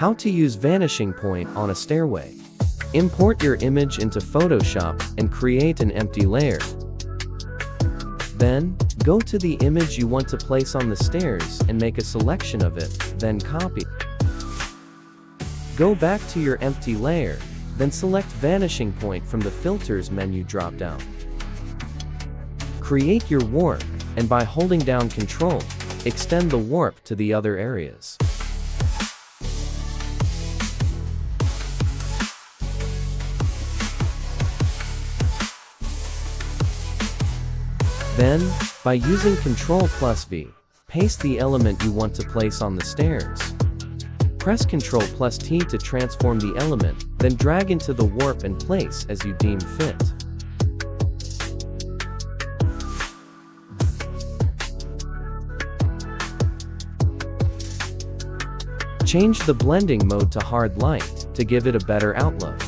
How to use vanishing point on a stairway. Import your image into Photoshop and create an empty layer. Then, go to the image you want to place on the stairs and make a selection of it, then copy. Go back to your empty layer, then select Vanishing Point from the Filters menu drop-down. Create your warp, and by holding down Ctrl, extend the warp to the other areas. Then, by using Ctrl+V, paste the element you want to place on the stairs. Press Ctrl+T to transform the element, then drag into the warp and place as you deem fit. Change the blending mode to hard light to give it a better outlook.